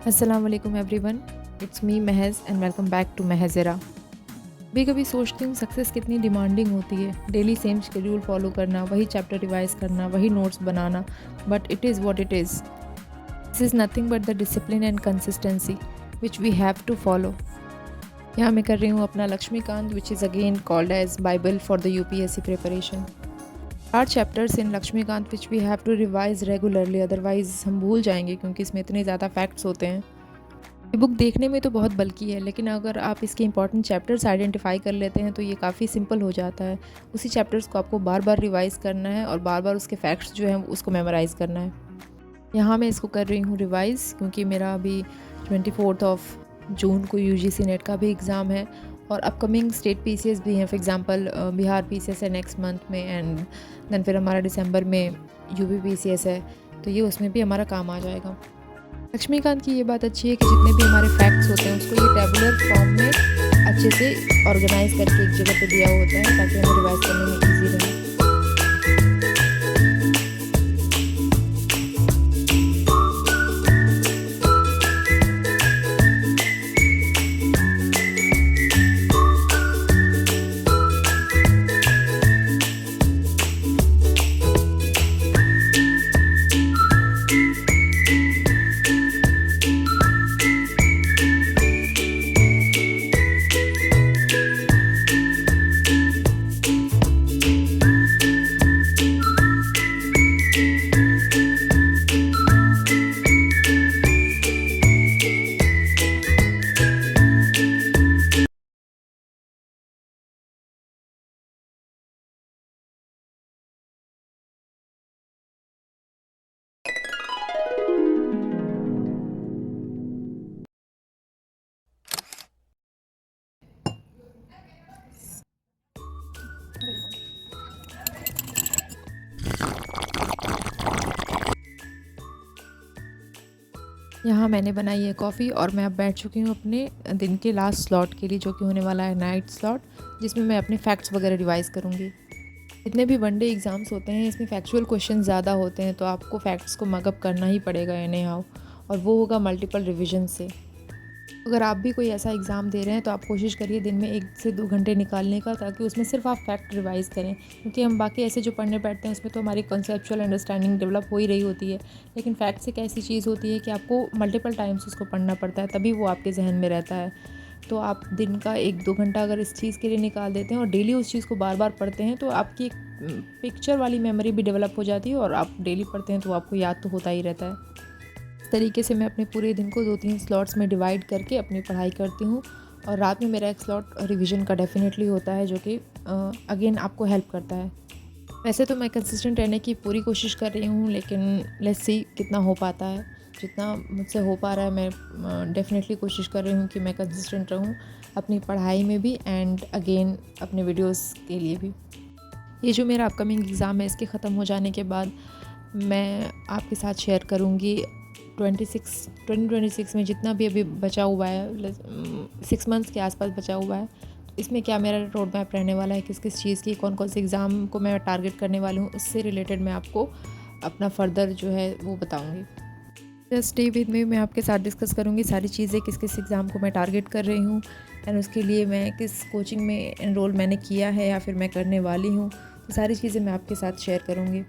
अस्सलाम वालेकुम everyone, it's me महज़ एंड वेलकम बैक टू महज़रा। कभी कभी सोचती हूँ सक्सेस कितनी डिमांडिंग होती है। डेली सेम शेड्यूल फॉलो करना, वही चैप्टर रिवाइज करना, वही नोट्स बनाना, but it is what it is. This is nothing but the discipline and consistency which we have to follow. यहाँ मैं कर रही हूँ अपना Laxmikanth, which is again called as Bible for the UPSC preparation. Are chapters in Laxmikanth which we have to revise regularly, otherwise हम भूल जाएंगे क्योंकि इसमें इतने ज़्यादा फैक्ट्स होते हैं। ये बुक देखने में तो बहुत बल्की है, लेकिन अगर आप इसके इंपॉर्टेंट चैप्टर्स आइडेंटिफाई कर लेते हैं तो ये काफ़ी सिंपल हो जाता है। उसी चैप्टर्स को आपको बार बार रिवाइज़ करना है और बार बार उसके फैक्ट्स जो हैं उसको मेमोराइज़ करना है। यहाँ मैं इसको कर रही हूँ रिवाइज़, क्योंकि मेरा अभी 24 जून को यूजीसी नेट का भी एग्ज़ाम है और अपकमिंग स्टेट पीसीएस भी हैं। फॉर एग्जांपल बिहार पीसीएस है नेक्स्ट मंथ में, एंड देन फिर हमारा दिसंबर में यूपी पीसीएस है, तो ये उसमें भी हमारा काम आ जाएगा। लक्ष्मीकांत की ये बात अच्छी है कि जितने भी हमारे फैक्ट्स होते हैं उसको ये टेबुलर फॉर्म में अच्छे से ऑर्गेनाइज करके एक जगह पे दिया होता है ताकि हमें रिवाइज करने में ईजी रहे। यहाँ मैंने बनाई है कॉफ़ी और मैं अब बैठ चुकी हूँ अपने दिन के लास्ट स्लॉट के लिए, जो कि होने वाला है नाइट स्लॉट, जिसमें मैं अपने फैक्ट्स वगैरह रिवाइज़ करूँगी। जितने भी वनडे एग्ज़ाम्स होते हैं इसमें फैक्चुअल क्वेश्चन ज़्यादा होते हैं, तो आपको फैक्ट्स को मगअप करना ही पड़ेगा एनी हाउ, और वो होगा मल्टीपल रिविजन से। अगर आप भी कोई ऐसा एग्ज़ाम दे रहे हैं तो आप कोशिश करिए दिन में 1 से 2 घंटे निकालने का, ताकि उसमें सिर्फ आप फैक्ट रिवाइज़ करें, क्योंकि हम बाकी ऐसे जो पढ़ने बैठते हैं उसमें तो हमारी कंसेप्चुअल अंडरस्टैंडिंग डेवलप हो ही रही होती है, लेकिन फैक्ट्स एक ऐसी चीज़ होती है कि आपको मल्टीपल टाइम्स उसको पढ़ना पड़ता है, तभी वो आपके जहन में रहता है। तो आप दिन का 1-2 घंटा अगर इस चीज़ के लिए निकाल देते हैं और डेली उस चीज़ को बार बार पढ़ते हैं तो आपकी एक पिक्चर वाली मेमोरी भी डेवलप हो जाती है, और आप डेली पढ़ते हैं तो आपको याद तो होता ही रहता है। इस तरीके से मैं अपने पूरे दिन को 2-3 स्लॉट्स में डिवाइड करके अपनी पढ़ाई करती हूँ, और रात में मेरा एक स्लॉट रिवीजन का डेफिनेटली होता है, जो कि अगेन आपको हेल्प करता है। वैसे तो मैं कंसिस्टेंट रहने की पूरी कोशिश कर रही हूँ, लेकिन लेट्स सी कितना हो पाता है। जितना मुझसे हो पा रहा है मैं डेफिनेटली कोशिश कर रही हूँ कि मैं कंसिस्टेंट रहूँ अपनी पढ़ाई में भी, एंड अगेन अपने वीडियोस के लिए भी। ये जो मेरा अपकमिंग एग्ज़ाम है इसके ख़त्म हो जाने के बाद मैं आपके साथ शेयर करूँगी 2026 में जितना भी अभी बचा हुआ है, 6 मंथ्स के आसपास बचा हुआ है, इसमें क्या मेरा रोड मैप रहने वाला है, किस किस चीज़ की कौन कौन से एग्ज़ाम को मैं टारगेट करने वाली हूँ, उससे रिलेटेड मैं आपको अपना फर्दर जो है वो बताऊँगी। जस्ट स्टे विद मी, मैं आपके साथ डिस्कस करूँगी सारी चीज़ें, किस किस एग्ज़ाम को मैं टारगेट कर रही हूँ, एंड उसके लिए मैं किस कोचिंग में एनरोल मैंने किया है या फिर मैं करने वाली हूँ, तो सारी चीज़ें मैं आपके साथ शेयर करूँगी।